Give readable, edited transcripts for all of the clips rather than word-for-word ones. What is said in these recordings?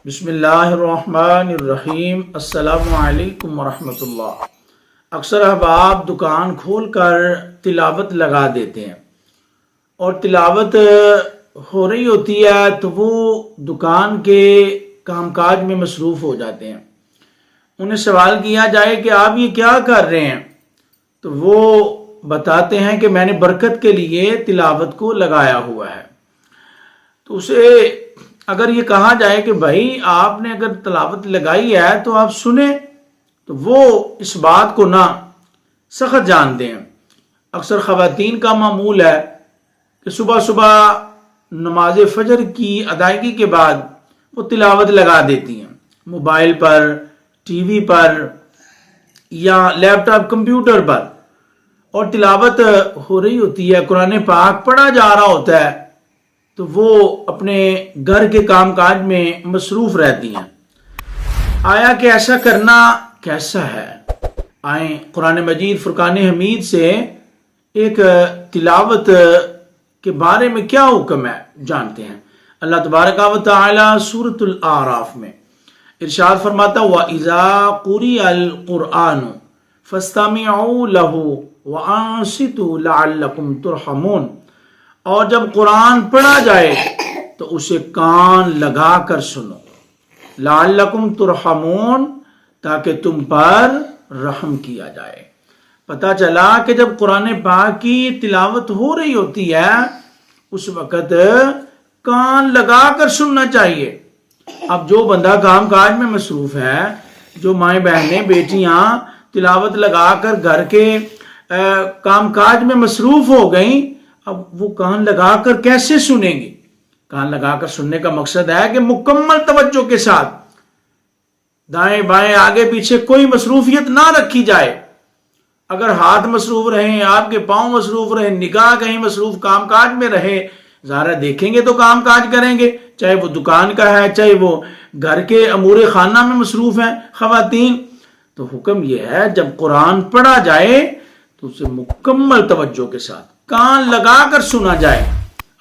بسم اللہ الرحمن الرحیم۔ السلام علیکم ورحمۃ اللہ۔ اکثر احباب دکان کھول کر تلاوت لگا دیتے ہیں اور تلاوت ہو رہی ہوتی ہے تو وہ دکان کے کام کاج میں مصروف ہو جاتے ہیں۔ انہیں سوال کیا جائے کہ آپ یہ کیا کر رہے ہیں تو وہ بتاتے ہیں کہ میں نے برکت کے لیے تلاوت کو لگایا ہوا ہے۔ تو اسے اگر یہ کہا جائے کہ بھائی آپ نے اگر تلاوت لگائی ہے تو آپ سنیں تو وہ اس بات کو نہ سخت جانتے ہیں۔ اکثر خواتین کا معمول ہے کہ صبح صبح نماز فجر کی ادائیگی کے بعد وہ تلاوت لگا دیتی ہیں، موبائل پر، ٹی وی پر یا لیپ ٹاپ کمپیوٹر پر، اور تلاوت ہو رہی ہوتی ہے، قرآن پاک پڑھا جا رہا ہوتا ہے تو وہ اپنے گھر کے کام کاج میں مصروف رہتی ہیں۔ آیا کہ ایسا کرنا کیسا ہے؟ آئیں قرآن مجید فرقان حمید سے ایک تلاوت کے بارے میں کیا حکم ہے جانتے ہیں۔ اللہ تبارک و تعالی سورۃ الاعراف میں ارشاد فرماتا وَإِذَا قُرِئَ الْقُرْآنُ فَاسْتَمِعُوا لَهُ وَأَنصِتُوا لَعَلَّكُمْ تُرْحَمُونَ، اور جب قرآن پڑھا جائے تو اسے کان لگا کر سنو، لعلکم ترحمون، تاکہ تم پر رحم کیا جائے۔ پتہ چلا کہ جب قرآن پاک کی تلاوت ہو رہی ہوتی ہے اس وقت کان لگا کر سننا چاہیے۔ اب جو بندہ کام کاج میں مصروف ہے، جو مائیں بہنیں بیٹیاں تلاوت لگا کر گھر کے کام کاج میں مصروف ہو گئیں، اب وہ کان لگا کر کیسے سنیں گی؟ کان لگا کر سننے کا مقصد ہے کہ مکمل توجہ کے ساتھ دائیں بائیں آگے پیچھے کوئی مصروفیت نہ رکھی جائے۔ اگر ہاتھ مصروف رہیں، آپ کے پاؤں مصروف رہیں، نگاہ کہیں مصروف کام کاج میں رہے، ظاہر دیکھیں گے تو کام کاج کریں گے، چاہے وہ دکان کا ہے، چاہے وہ گھر کے امور خانہ میں مصروف ہیں خواتین۔ تو حکم یہ ہے جب قرآن پڑھا جائے تو اسے مکمل توجہ کے ساتھ کان لگا کر سنا جائے۔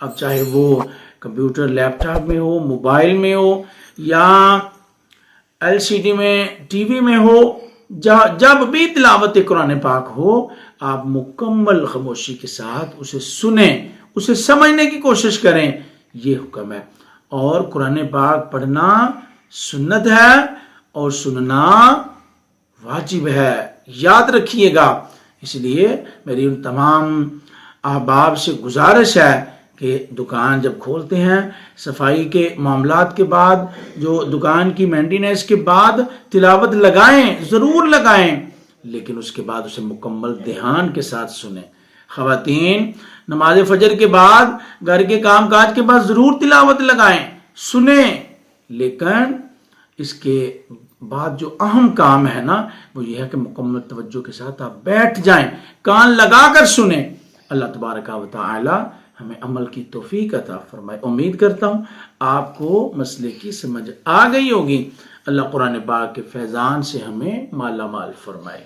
اب چاہے وہ کمپیوٹر لیپ ٹاپ میں ہو، موبائل میں ہو، یا ایل سی ڈی میں، ٹی وی میں ہو، جب بھی تلاوت قرآن پاک ہو آپ مکمل خاموشی کے ساتھ اسے سنیں، اسے سمجھنے کی کوشش کریں، یہ حکم ہے۔ اور قرآن پاک پڑھنا سنت ہے اور سننا واجب ہے، یاد رکھیے گا۔ اس لیے میری ان تمام احباب سے گزارش ہے کہ دکان جب کھولتے ہیں صفائی کے معاملات کے بعد، جو دکان کی مینٹیننس کے بعد تلاوت لگائیں، ضرور لگائیں، لیکن اس کے بعد اسے مکمل دھیان کے ساتھ سنیں۔ خواتین نماز فجر کے بعد گھر کے کام کاج کے بعد ضرور تلاوت لگائیں، سنیں، لیکن اس کے بعد جو اہم کام ہے نا وہ یہ ہے کہ مکمل توجہ کے ساتھ آپ بیٹھ جائیں، کان لگا کر سنیں۔ اللہ تبارک و تعالی ہمیں عمل کی توفیق عطا فرمائے۔ امید کرتا ہوں آپ کو مسئلے کی سمجھ آ گئی ہوگی۔ اللہ قرآن پاک کے فیضان سے ہمیں مالا مال فرمائے۔